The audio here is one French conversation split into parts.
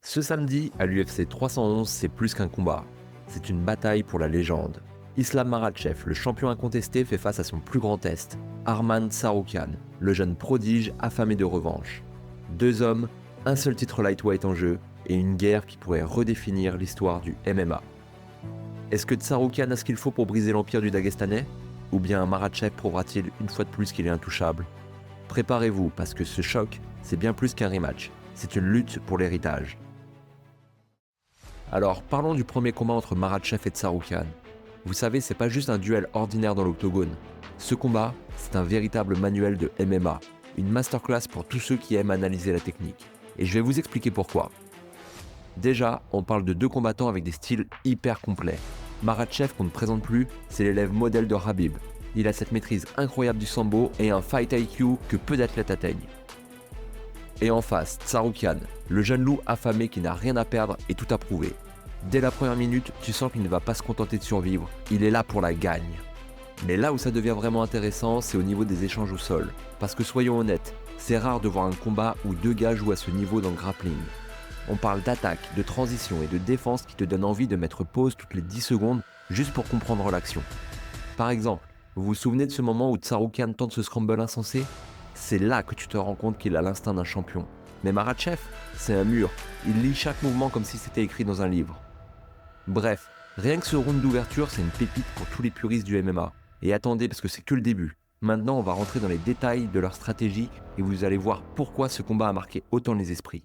Ce samedi, à l'UFC 311, c'est plus qu'un combat. C'est une bataille pour la légende. Islam Makhachev, le champion incontesté, fait face à son plus grand test, Arman Tsarukyan, le jeune prodige affamé de revanche. Deux hommes, un seul titre lightweight en jeu, et une guerre qui pourrait redéfinir l'histoire du MMA. Est-ce que Tsarukyan a ce qu'il faut pour briser l'empire du Dagestanais ? Ou bien Makhachev prouvera-t-il une fois de plus qu'il est intouchable ? Préparez-vous, parce que ce choc, c'est bien plus qu'un rematch. C'est une lutte pour l'héritage. Alors, parlons du premier combat entre Makhachev et Tsarukyan. Vous savez, c'est pas juste un duel ordinaire dans l'octogone. Ce combat, c'est un véritable manuel de MMA, une masterclass pour tous ceux qui aiment analyser la technique. Et je vais vous expliquer pourquoi. Déjà, on parle de deux combattants avec des styles hyper complets. Makhachev, qu'on ne présente plus, c'est l'élève modèle de Khabib. Il a cette maîtrise incroyable du sambo et un fight IQ que peu d'athlètes atteignent. Et en face, Tsarukyan, le jeune loup affamé qui n'a rien à perdre et tout à prouver. Dès la première minute, tu sens qu'il ne va pas se contenter de survivre, il est là pour la gagne. Mais là où ça devient vraiment intéressant, c'est au niveau des échanges au sol. Parce que soyons honnêtes, c'est rare de voir un combat où deux gars jouent à ce niveau dans le grappling. On parle d'attaque, de transition et de défense qui te donnent envie de mettre pause toutes les 10 secondes juste pour comprendre l'action. Par exemple, vous vous souvenez de ce moment où Tsarukyan tente ce scramble insensé ? C'est là que tu te rends compte qu'il a l'instinct d'un champion. Mais Makhachev, c'est un mur. Il lit chaque mouvement comme si c'était écrit dans un livre. Bref, rien que ce round d'ouverture, c'est une pépite pour tous les puristes du MMA. Et attendez, parce que c'est que le début. Maintenant, on va rentrer dans les détails de leur stratégie et vous allez voir pourquoi ce combat a marqué autant les esprits.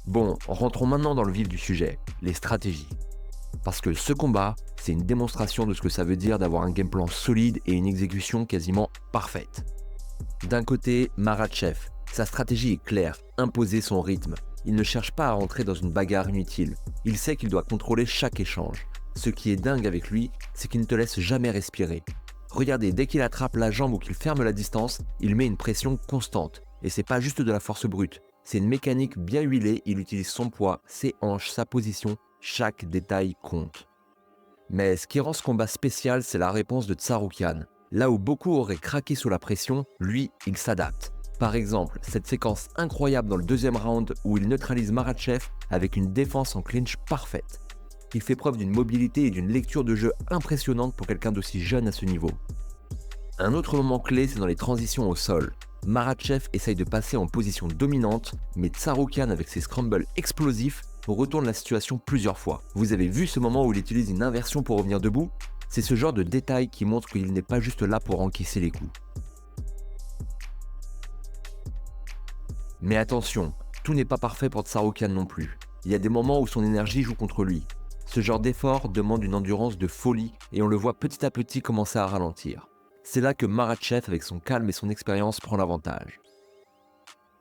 Bon, rentrons maintenant dans le vif du sujet, les stratégies. Parce que ce combat, c'est une démonstration de ce que ça veut dire d'avoir un game plan solide et une exécution quasiment parfaite. D'un côté, Makhachev, sa stratégie est claire, imposer son rythme. Il ne cherche pas à rentrer dans une bagarre inutile. Il sait qu'il doit contrôler chaque échange. Ce qui est dingue avec lui, c'est qu'il ne te laisse jamais respirer. Regardez, dès qu'il attrape la jambe ou qu'il ferme la distance, il met une pression constante. Et c'est pas juste de la force brute. C'est une mécanique bien huilée, il utilise son poids, ses hanches, sa position. Chaque détail compte. Mais ce qui rend ce combat spécial, c'est la réponse de Tsarukyan. Là où beaucoup auraient craqué sous la pression, lui, il s'adapte. Par exemple, cette séquence incroyable dans le deuxième round où il neutralise Makhachev avec une défense en clinch parfaite. Il fait preuve d'une mobilité et d'une lecture de jeu impressionnante pour quelqu'un d'aussi jeune à ce niveau. Un autre moment clé, c'est dans les transitions au sol. Makhachev essaye de passer en position dominante, mais Tsarukyan avec ses scrambles explosifs retourne la situation plusieurs fois. Vous avez vu ce moment où il utilise une inversion pour revenir debout ? C'est ce genre de détail qui montre qu'il n'est pas juste là pour encaisser les coups. Mais attention, tout n'est pas parfait pour Tsarukyan non plus. Il y a des moments où son énergie joue contre lui. Ce genre d'effort demande une endurance de folie et on le voit petit à petit commencer à ralentir. C'est là que Makhachev, avec son calme et son expérience, prend l'avantage.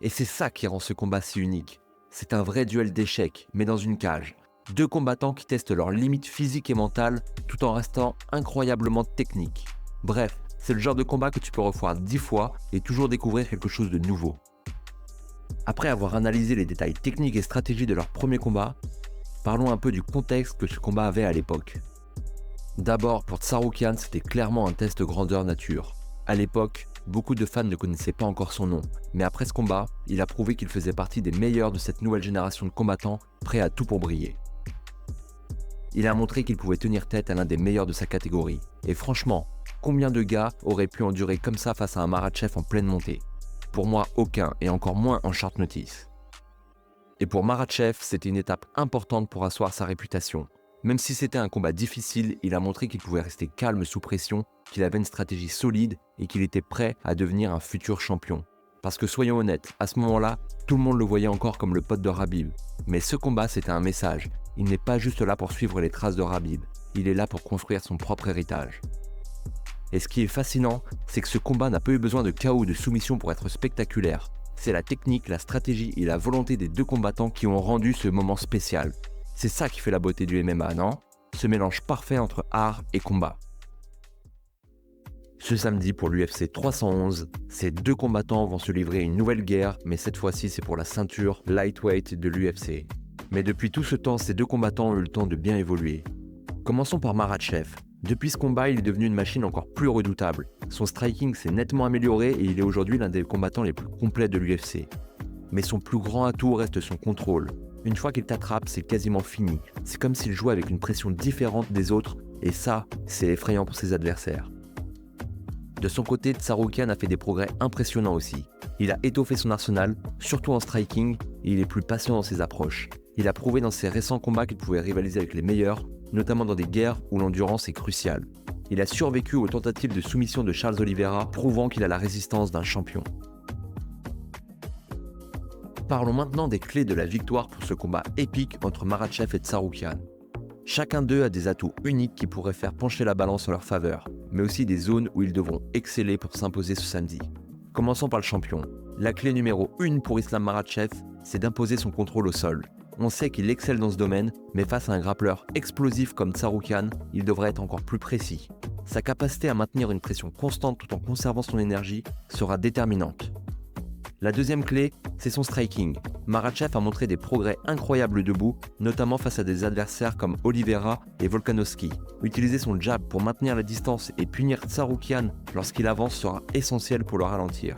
Et c'est ça qui rend ce combat si unique. C'est un vrai duel d'échecs, mais dans une cage. Deux combattants qui testent leurs limites physiques et mentales, tout en restant incroyablement techniques. Bref, c'est le genre de combat que tu peux revoir 10 fois et toujours découvrir quelque chose de nouveau. Après avoir analysé les détails techniques et stratégiques de leur premier combat, parlons un peu du contexte que ce combat avait à l'époque. D'abord, pour Tsarukyan, c'était clairement un test grandeur nature. À l'époque, beaucoup de fans ne connaissaient pas encore son nom, mais après ce combat, il a prouvé qu'il faisait partie des meilleurs de cette nouvelle génération de combattants, prêts à tout pour briller. Il a montré qu'il pouvait tenir tête à l'un des meilleurs de sa catégorie. Et franchement, combien de gars auraient pu endurer comme ça face à un Makhachev en pleine montée ? Pour moi, aucun, et encore moins en short notice. Et pour Makhachev, c'était une étape importante pour asseoir sa réputation. Même si c'était un combat difficile, il a montré qu'il pouvait rester calme sous pression, qu'il avait une stratégie solide et qu'il était prêt à devenir un futur champion. Parce que soyons honnêtes, à ce moment-là, tout le monde le voyait encore comme le pote de Khabib. Mais ce combat, c'était un message. Il n'est pas juste là pour suivre les traces de Khabib, il est là pour construire son propre héritage. Et ce qui est fascinant, c'est que ce combat n'a pas eu besoin de chaos ou de soumission pour être spectaculaire. C'est la technique, la stratégie et la volonté des deux combattants qui ont rendu ce moment spécial. C'est ça qui fait la beauté du MMA, non ? Ce mélange parfait entre art et combat. Ce samedi pour l'UFC 311, ces deux combattants vont se livrer une nouvelle guerre, mais cette fois-ci c'est pour la ceinture lightweight de l'UFC. Mais depuis tout ce temps, ces deux combattants ont eu le temps de bien évoluer. Commençons par Makhachev. Depuis ce combat, il est devenu une machine encore plus redoutable. Son striking s'est nettement amélioré et il est aujourd'hui l'un des combattants les plus complets de l'UFC. Mais son plus grand atout reste son contrôle. Une fois qu'il t'attrape, c'est quasiment fini. C'est comme s'il jouait avec une pression différente des autres, et ça, c'est effrayant pour ses adversaires. De son côté, Tsarukyan a fait des progrès impressionnants aussi. Il a étoffé son arsenal, surtout en striking, et il est plus patient dans ses approches. Il a prouvé dans ses récents combats qu'il pouvait rivaliser avec les meilleurs, notamment dans des guerres où l'endurance est cruciale. Il a survécu aux tentatives de soumission de Charles Oliveira, prouvant qu'il a la résistance d'un champion. Parlons maintenant des clés de la victoire pour ce combat épique entre Makhachev et Tsarukyan. Chacun d'eux a des atouts uniques qui pourraient faire pencher la balance en leur faveur, mais aussi des zones où ils devront exceller pour s'imposer ce samedi. Commençons par le champion. La clé numéro 1 pour Islam Makhachev, c'est d'imposer son contrôle au sol. On sait qu'il excelle dans ce domaine, mais face à un grappleur explosif comme Tsarukyan, il devrait être encore plus précis. Sa capacité à maintenir une pression constante tout en conservant son énergie sera déterminante. La deuxième clé, c'est son striking. Makhachev a montré des progrès incroyables debout, notamment face à des adversaires comme Oliveira et Volkanovski. Utiliser son jab pour maintenir la distance et punir Tsarukyan lorsqu'il avance sera essentiel pour le ralentir.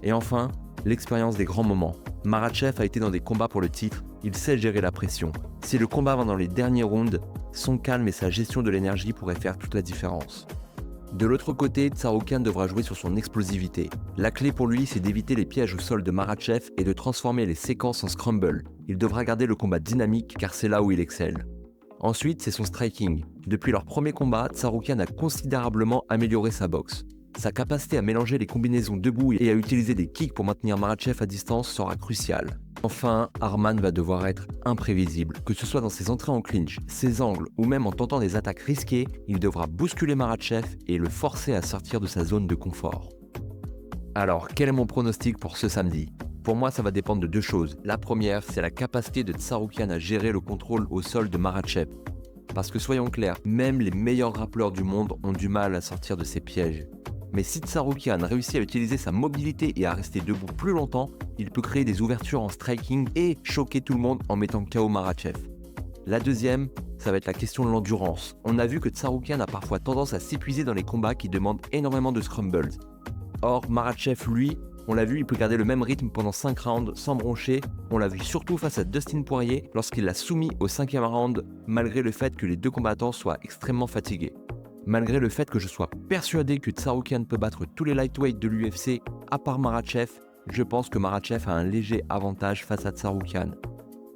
Et enfin, l'expérience des grands moments. Makhachev a été dans des combats pour le titre, il sait gérer la pression. Si le combat va dans les derniers rounds, son calme et sa gestion de l'énergie pourraient faire toute la différence. De l'autre côté, Tsarukyan devra jouer sur son explosivité. La clé pour lui, c'est d'éviter les pièges au sol de Makhachev et de transformer les séquences en scramble. Il devra garder le combat dynamique car c'est là où il excelle. Ensuite, c'est son striking. Depuis leur premier combat, Tsarukyan a considérablement amélioré sa boxe. Sa capacité à mélanger les combinaisons debout et à utiliser des kicks pour maintenir Makhachev à distance sera cruciale. Enfin, Arman va devoir être imprévisible. Que ce soit dans ses entrées en clinch, ses angles ou même en tentant des attaques risquées, il devra bousculer Makhachev et le forcer à sortir de sa zone de confort. Alors, quel est mon pronostic pour ce samedi ? Pour moi, ça va dépendre de deux choses. La première, c'est la capacité de Tsarukyan à gérer le contrôle au sol de Makhachev. Parce que soyons clairs, même les meilleurs grappleurs du monde ont du mal à sortir de ces pièges. Mais si Tsarukyan réussit à utiliser sa mobilité et à rester debout plus longtemps, il peut créer des ouvertures en striking et choquer tout le monde en mettant KO Makhachev. La deuxième, ça va être la question de l'endurance. On a vu que Tsarukyan a parfois tendance à s'épuiser dans les combats qui demandent énormément de scrambles. Or, Makhachev, lui, on l'a vu, il peut garder le même rythme pendant 5 rounds sans broncher. On l'a vu surtout face à Dustin Poirier lorsqu'il l'a soumis au 5e round, malgré le fait que les deux combattants soient extrêmement fatigués. Malgré le fait que je sois persuadé que Tsarukyan peut battre tous les lightweights de l'UFC, à part Makhachev, je pense que Makhachev a un léger avantage face à Tsarukyan.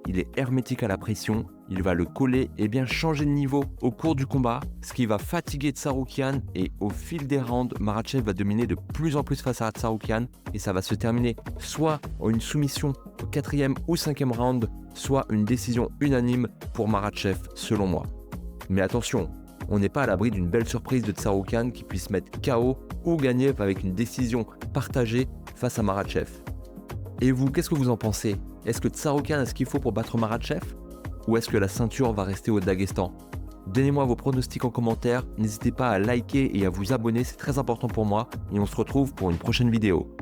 Il est hermétique à la pression, il va le coller et bien changer de niveau au cours du combat, ce qui va fatiguer Tsarukyan et au fil des rounds, Makhachev va dominer de plus en plus face à Tsarukyan et ça va se terminer soit en une soumission au 4e ou 5e round, soit une décision unanime pour Makhachev selon moi. Mais attention, on n'est pas à l'abri d'une belle surprise de Tsarukyan qui puisse mettre KO ou gagner avec une décision partagée face à Makhachev. Et vous, qu'est-ce que vous en pensez ? Est-ce que Tsarukyan a ce qu'il faut pour battre Makhachev ? Ou est-ce que la ceinture va rester au Daghestan ? Donnez-moi vos pronostics en commentaire, n'hésitez pas à liker et à vous abonner, c'est très important pour moi, et on se retrouve pour une prochaine vidéo.